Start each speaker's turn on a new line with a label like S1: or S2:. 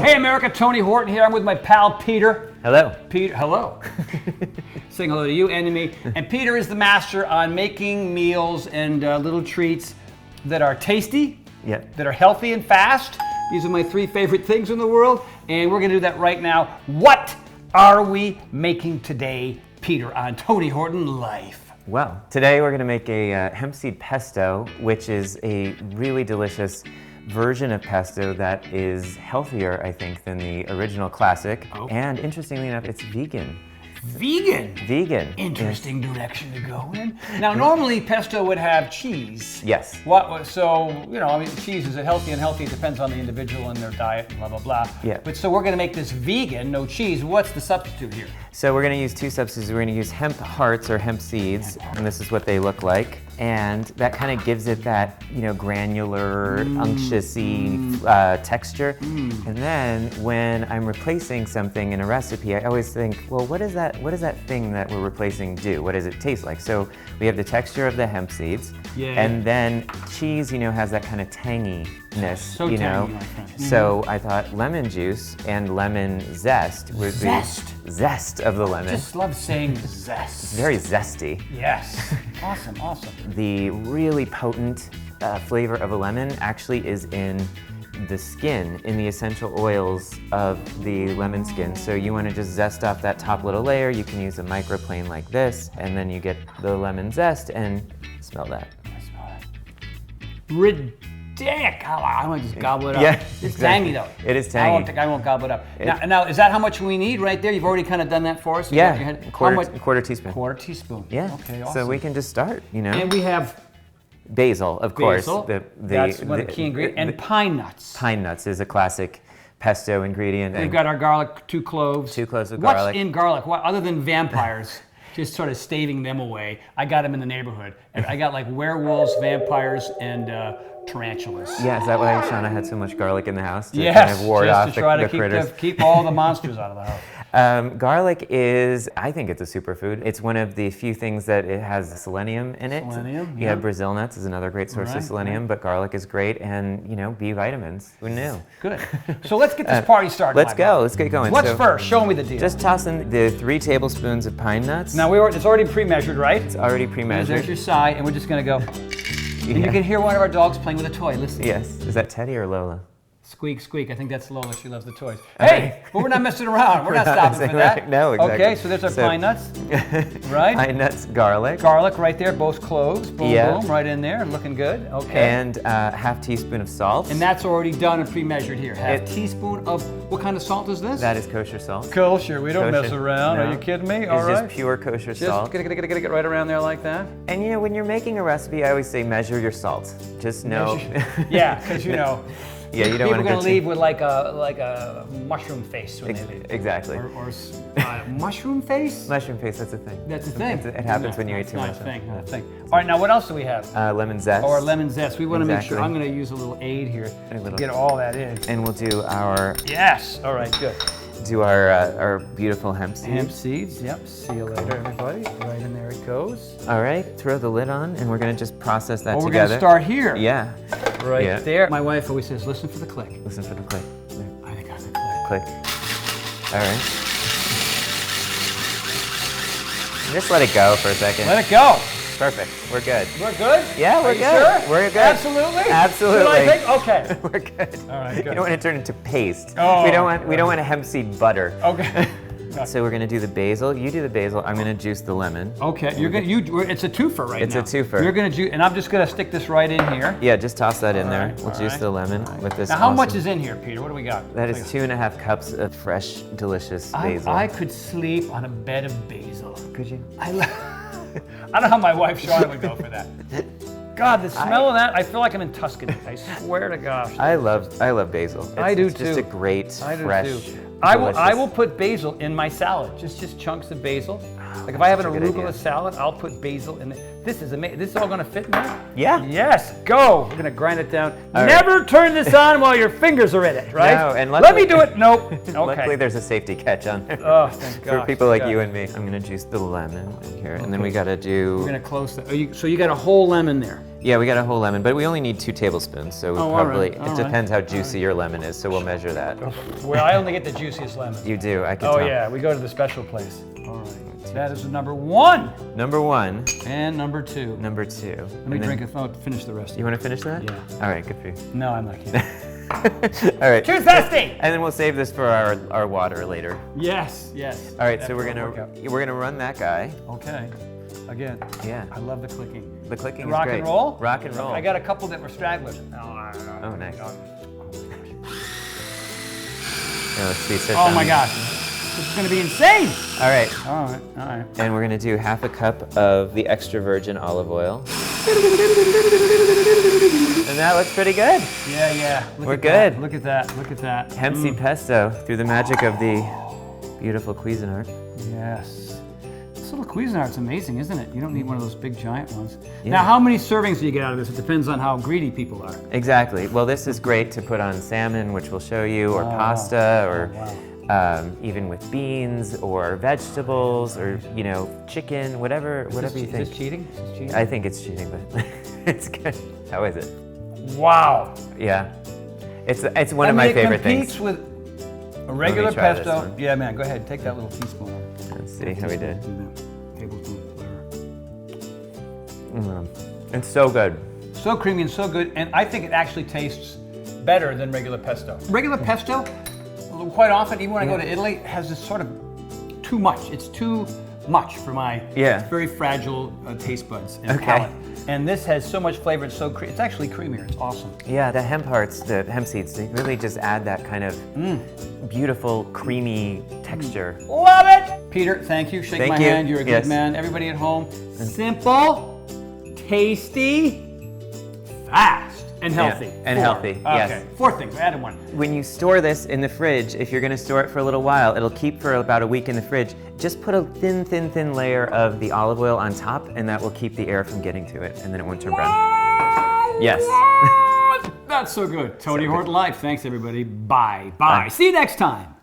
S1: Hey America, Tony Horton here. I'm with my pal Peter.
S2: Hello.
S1: Peter, hello. Saying hello to you and to me. And Peter is the master on making meals and little treats that are tasty, that are healthy and fast. These are my three favorite things in the world, and we're gonna do that right now. What are we making today, Peter, on Tony Horton Life?
S2: Well, today we're gonna make a hemp seed pesto, which is a really delicious version of pesto that is healthier, I think, than the original classic. Oh. And interestingly enough, it's vegan.
S1: Vegan?
S2: Vegan.
S1: Interesting direction to go in. Now, normally pesto would have cheese.
S2: Yes.
S1: So, you know, I mean, cheese, is it healthy and unhealthy? It depends on the individual and their diet, blah, blah, blah.
S2: Yeah.
S1: But so we're gonna make this vegan, no cheese. What's the substitute here?
S2: So we're gonna use two substitutes. We're gonna use hemp hearts or hemp seeds, and this is what they look like. And that kind of gives it that, you know, granular, unctuous-y texture. And then when I'm replacing something in a recipe, I always think, well, what does that thing that we're replacing do? What does it taste like? So we have the texture of the hemp seeds, and then cheese, you know, has that kind of tanginess,
S1: so
S2: you know.
S1: tangy, my friend.
S2: So I thought lemon juice and lemon zest would be zest of the lemon.
S1: I just love saying zest.
S2: Very zesty.
S1: Yes. Awesome, awesome.
S2: The really potent flavor of a lemon actually is in the skin, in the essential oils of the lemon skin. So you want to just zest off that top little layer. You can use a microplane like this, and then you get the lemon zest, and smell that.
S1: I smell that. Ridiculous. I want to just gobble it up.
S2: Yeah,
S1: It's tangy though.
S2: It is tangy.
S1: I won't gobble it up. Now, is that how much we need right there? You've already kind of done that for us?
S2: Yeah, quarter teaspoon.
S1: Quarter teaspoon.
S2: Yeah.
S1: Okay, awesome.
S2: So we can just start, you know.
S1: And we have
S2: basil, of course.
S1: That's one of the key ingredients. And pine nuts.
S2: Pine nuts is a classic pesto ingredient.
S1: We've got our garlic, 2 cloves.
S2: 2 cloves of garlic.
S1: What's in garlic? What, other than vampires, just sort of staving them away, I got them in the neighborhood. And I got like werewolves, vampires, and tarantulas.
S2: Yeah, is that why Shauna had so much garlic in the house? To
S1: Yes,
S2: kind of ward
S1: just
S2: off
S1: to try
S2: the
S1: to
S2: critters.
S1: keep all the monsters out of the house.
S2: Garlic is, I think it's a superfood. It's one of the few things that it has selenium in it.
S1: Selenium,
S2: yeah. Brazil nuts is another great source of selenium, but garlic is great, and, you know, B vitamins. Who knew?
S1: Good. So let's get this party started.
S2: Let's go. Let's get going.
S1: What's first? Show me the deal.
S2: Just toss in the 3 tablespoons of pine nuts.
S1: Now, it's already pre-measured, right?
S2: It's already pre-measured.
S1: There's your side, and we're just going to go. And you can hear one of our dogs playing with a toy. Listen.
S2: Yes. Is that Teddy or Lola?
S1: Squeak, squeak. I think that's Lola. She loves the toys. Hey, but we're not messing around. We're not stopping for that.
S2: No, exactly.
S1: Okay, so there's our pine nuts, right?
S2: Pine nuts, garlic.
S1: Garlic right there, both cloves. Boom, boom, right in there. Looking good. Okay.
S2: And half teaspoon of salt.
S1: And that's already done and pre-measured here. Half teaspoon of, what kind of salt is this?
S2: That is kosher salt.
S1: Kosher. We don't mess around.
S2: No.
S1: Are you kidding me?
S2: It's
S1: All right.
S2: just pure kosher salt.
S1: Just get right around there like that.
S2: And you know, when you're making a recipe, I always say measure your salt. Just know.
S1: Yeah, because you know.
S2: Yeah, you don't want to
S1: People are going to leave with like a mushroom face when they leave.
S2: Exactly.
S1: Or mushroom face?
S2: Mushroom face, that's a thing.
S1: That's a thing.
S2: It happens when you eat too much.
S1: Not a thing. All right, now what else do we have?
S2: Lemon zest.
S1: Or lemon zest. We want to make sure. I'm going to use a little aid here to get all that in.
S2: And we'll do our...
S1: Yes. All right, good.
S2: Do our beautiful hemp seeds.
S1: Hemp seeds, yep. See you later, everybody. Right in there it goes.
S2: All right, throw the lid on, and we're going to just process that together.
S1: We're going to start here.
S2: Yeah.
S1: Right there. My wife always says, listen for the click.
S2: Listen for the click.
S1: There. I think I heard the click.
S2: All right. Just let it go for a second.
S1: Let it go.
S2: Perfect. We're good.
S1: We're good?
S2: Yeah, we're
S1: Are you
S2: good.
S1: Sure?
S2: We're good.
S1: Absolutely?
S2: Absolutely.
S1: Should I think? Okay.
S2: We're good.
S1: All right, good.
S2: You don't want to turn it into paste.
S1: Oh.
S2: We don't want a hemp seed butter.
S1: Okay.
S2: So we're gonna do the basil. You do the basil. I'm gonna juice the lemon.
S1: Okay. It's a twofer right now.
S2: It's a twofer.
S1: You're gonna juice, and I'm just gonna stick this right in here.
S2: Yeah, just toss that in there.
S1: Right,
S2: We'll juice the lemon with this.
S1: Now, how much is in here, Peter? What do we got?
S2: That is 2.5 cups of fresh, delicious basil.
S1: I could sleep on a bed of basil.
S2: Could you?
S1: I don't know how my wife Shauna would go for that. God, the smell of that, I feel like I'm in Tuscany. I swear to gosh.
S2: I love basil.
S1: I do
S2: it's
S1: too.
S2: Just a great, fresh,
S1: I will put basil in my salad. Just chunks of basil. Like if I have an
S2: Such a good
S1: arugula
S2: idea.
S1: salad, I'll put basil in it. This is amazing. This is all gonna fit in there?
S2: Yeah.
S1: Yes, go. We're gonna grind it down.
S2: All
S1: Never turn this on while your fingers are in it, right?
S2: No, and
S1: Let
S2: luckily-
S1: me do it. Nope. Okay.
S2: Luckily, there's a safety catch on there.
S1: Oh, thank
S2: For
S1: gosh,
S2: people like
S1: thank
S2: you
S1: God.
S2: and me. I'm gonna juice the lemon in here, and then we gotta do.
S1: We're gonna close that. So you got a whole lemon there.
S2: Yeah, we got a whole lemon, but we only need 2 tablespoons, so we
S1: Oh, all
S2: probably,
S1: right, all
S2: it
S1: right,
S2: depends how juicy your lemon is, so we'll measure that.
S1: Well, I only get the juiciest lemon.
S2: You do, I can
S1: Oh
S2: tell.
S1: yeah, we go to the special place. All right. That is the number 1
S2: Number 1,
S1: and number 2.
S2: number 2.
S1: Let me drink a finish the rest.
S2: You wanna finish that?
S1: Yeah.
S2: All right, good for you.
S1: No, I'm not kidding.
S2: All right.
S1: Too zesty.
S2: And then we'll save this for our water later.
S1: Yes, yes.
S2: All right, so
S1: That's
S2: we're
S1: a
S2: gonna
S1: workout.
S2: run that guy.
S1: Okay. Again.
S2: Yeah.
S1: I love the clicking.
S2: The clicking
S1: Rock
S2: is great.
S1: and roll?
S2: Rock and roll.
S1: I got a couple that were stragglers.
S2: Oh, nice. Yeah, let's see. Sit
S1: Oh
S2: down.
S1: my gosh. This is gonna be insane.
S2: All right.
S1: All right, all right.
S2: And we're gonna do half a cup of the extra virgin olive oil. And that looks pretty good.
S1: Yeah, yeah. Look
S2: We're
S1: at that.
S2: good.
S1: Look at that. Look at that.
S2: Hemp seed pesto through the magic of the beautiful Cuisinart.
S1: Yes. This little Cuisinart's amazing, isn't it? You don't need one of those big giant ones.
S2: Yeah.
S1: Now, how many servings do you get out of this? It depends on how greedy people are.
S2: Exactly. Well, this is great to put on salmon, which we'll show you, or pasta, or even with beans, or vegetables, or chicken, whatever you
S1: Is
S2: think.
S1: this cheating? Is this cheating?
S2: I think it's cheating, but it's good. How is it?
S1: Wow.
S2: Yeah. It's one of my favorite
S1: It
S2: things.
S1: competes with a regular
S2: try this
S1: pesto.
S2: one.
S1: Yeah, man, go ahead. Take that little teaspoon.
S2: Let's see how we did.
S1: Do that. Tablespoon flavor.
S2: It's so good.
S1: So creamy and so good, and I think it actually tastes better than regular pesto. Regular pesto, quite often, even when I go to Italy, has this sort of too much. It's too much for my very fragile taste buds and palate. And this has so much flavor. It's so it's actually creamier. It's awesome.
S2: Yeah, the hemp hearts, the hemp seeds, they really just add that kind of beautiful, creamy texture.
S1: Love it! Peter, thank you. Shake
S2: Thank
S1: my
S2: you.
S1: hand. You're a good
S2: Yes.
S1: man. Everybody at home, simple, tasty, fast, and healthy.
S2: and
S1: 4.
S2: healthy, yes.
S1: Okay, 4 things. I added 1.
S2: When you store this in the fridge, if you're gonna store it for a little while, it'll keep for about a week in the fridge. Just put a thin layer of the olive oil on top, and that will keep the air from getting to it, and then it won't turn brown. Yes.
S1: That's so good. Tony Horton Life. Thanks, everybody. Bye. See you next time.